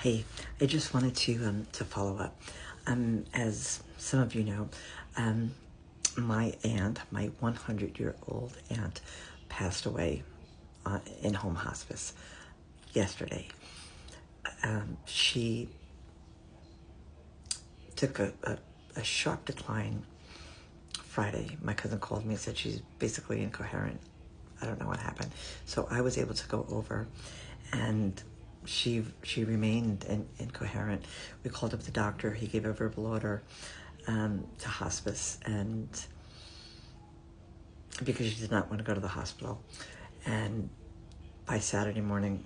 Hey, I just wanted to follow up. As some of you know, my aunt, my 100-year-old aunt, passed away in home hospice yesterday. She took a sharp decline Friday. My cousin called me and said she's basically incoherent. I don't know what happened. So I was able to go over, and she remained incoherent. We called up the doctor. He gave a verbal order to hospice, and because she did not want to go to the hospital. And by Saturday morning,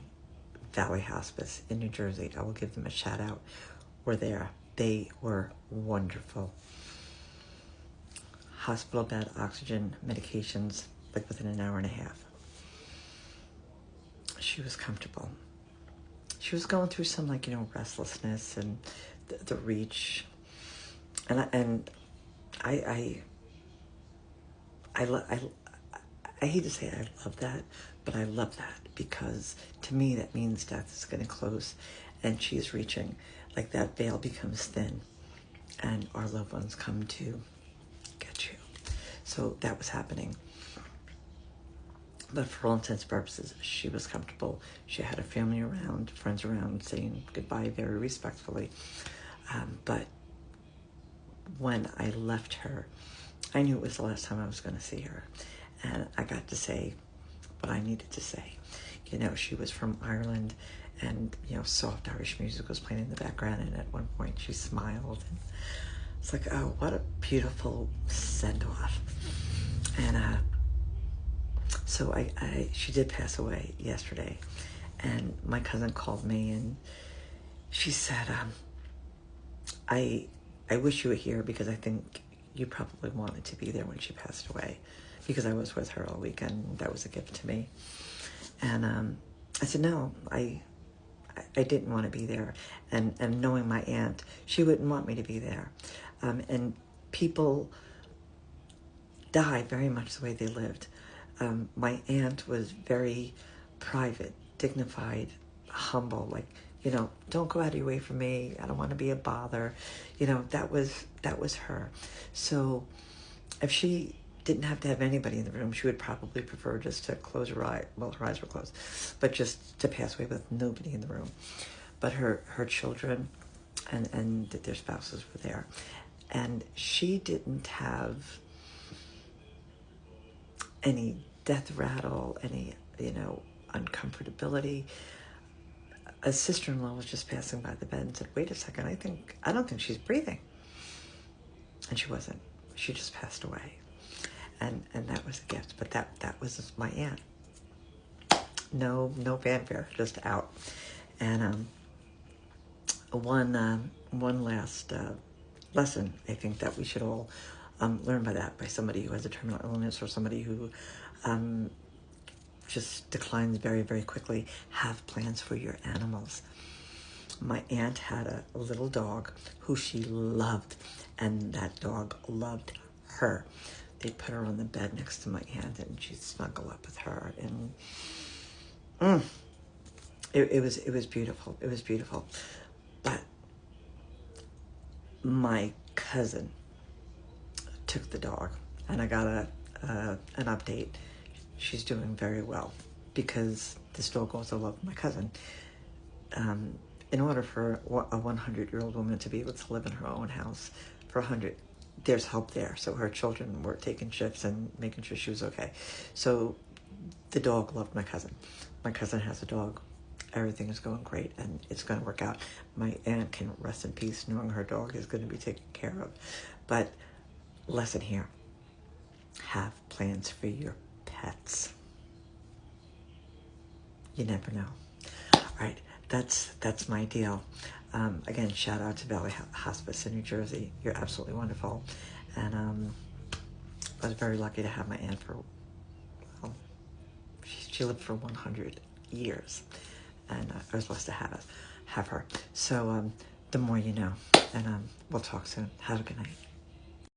Valley Hospice in New Jersey, I will give them a shout out, were there. They were wonderful. Hospital bed, oxygen, medications, like within an hour and a half. She was comfortable. She was going through some restlessness and the reach, and I hate to say I love that, but I love that because to me that means death is getting close, and she's reaching. Like that veil becomes thin, and our loved ones come to get you. So that was happening. But for all intents and purposes, she was comfortable. She had her family around, friends around, saying goodbye very respectfully. But when I left her, I knew it was the last time I was going to see her. And I got to say what I needed to say. She was from Ireland, and, soft Irish music was playing in the background. And at one point she smiled. And it's like, oh, what a beautiful send-off. And, so she did pass away yesterday, and my cousin called me and she said, I wish you were here because I think you probably wanted to be there when she passed away, because I was with her all weekend. That was a gift to me. And I said, no, I didn't want to be there. And knowing my aunt, she wouldn't want me to be there. And people die very much the way they lived. My aunt was very private, dignified, humble, don't go out of your way for me. I don't want to be a bother. That was her. So if she didn't have to have anybody in the room, she would probably prefer just to close her eyes. Well, her eyes were closed, but just to pass away with nobody in the room. But her children and their spouses were there. And she didn't have any death rattle, any, uncomfortability. A sister-in-law was just passing by the bed and said, wait a second, I don't think she's breathing. And she wasn't. She just passed away. And that was a gift. But that was my aunt. No fanfare, just out. And one last lesson I think that we should all learn by somebody who has a terminal illness, or somebody who just declines very, very quickly. Have plans for your animals. My aunt had a little dog who she loved, and that dog loved her. They'd put her on the bed next to my aunt, and she'd snuggle up with her, and it was beautiful. It was beautiful. But my cousin took the dog, and I got an update. She's doing very well, because this dog also loved my cousin. In order for a 100-year-old woman to be able to live in her own house for 100, there's help there. So her children were taking shifts and making sure she was okay. So the dog loved my cousin. My cousin has a dog. Everything is going great, and it's going to work out. My aunt can rest in peace knowing her dog is going to be taken care of. But lesson here, have plans for your pets. You never know. All right, that's my deal. Again, shout out to Valley Hospice in New Jersey. You're absolutely wonderful. And I was very lucky to have my aunt for, well, she lived for 100 years. And I was blessed to have her. So the more you know. And we'll talk soon. Have a good night.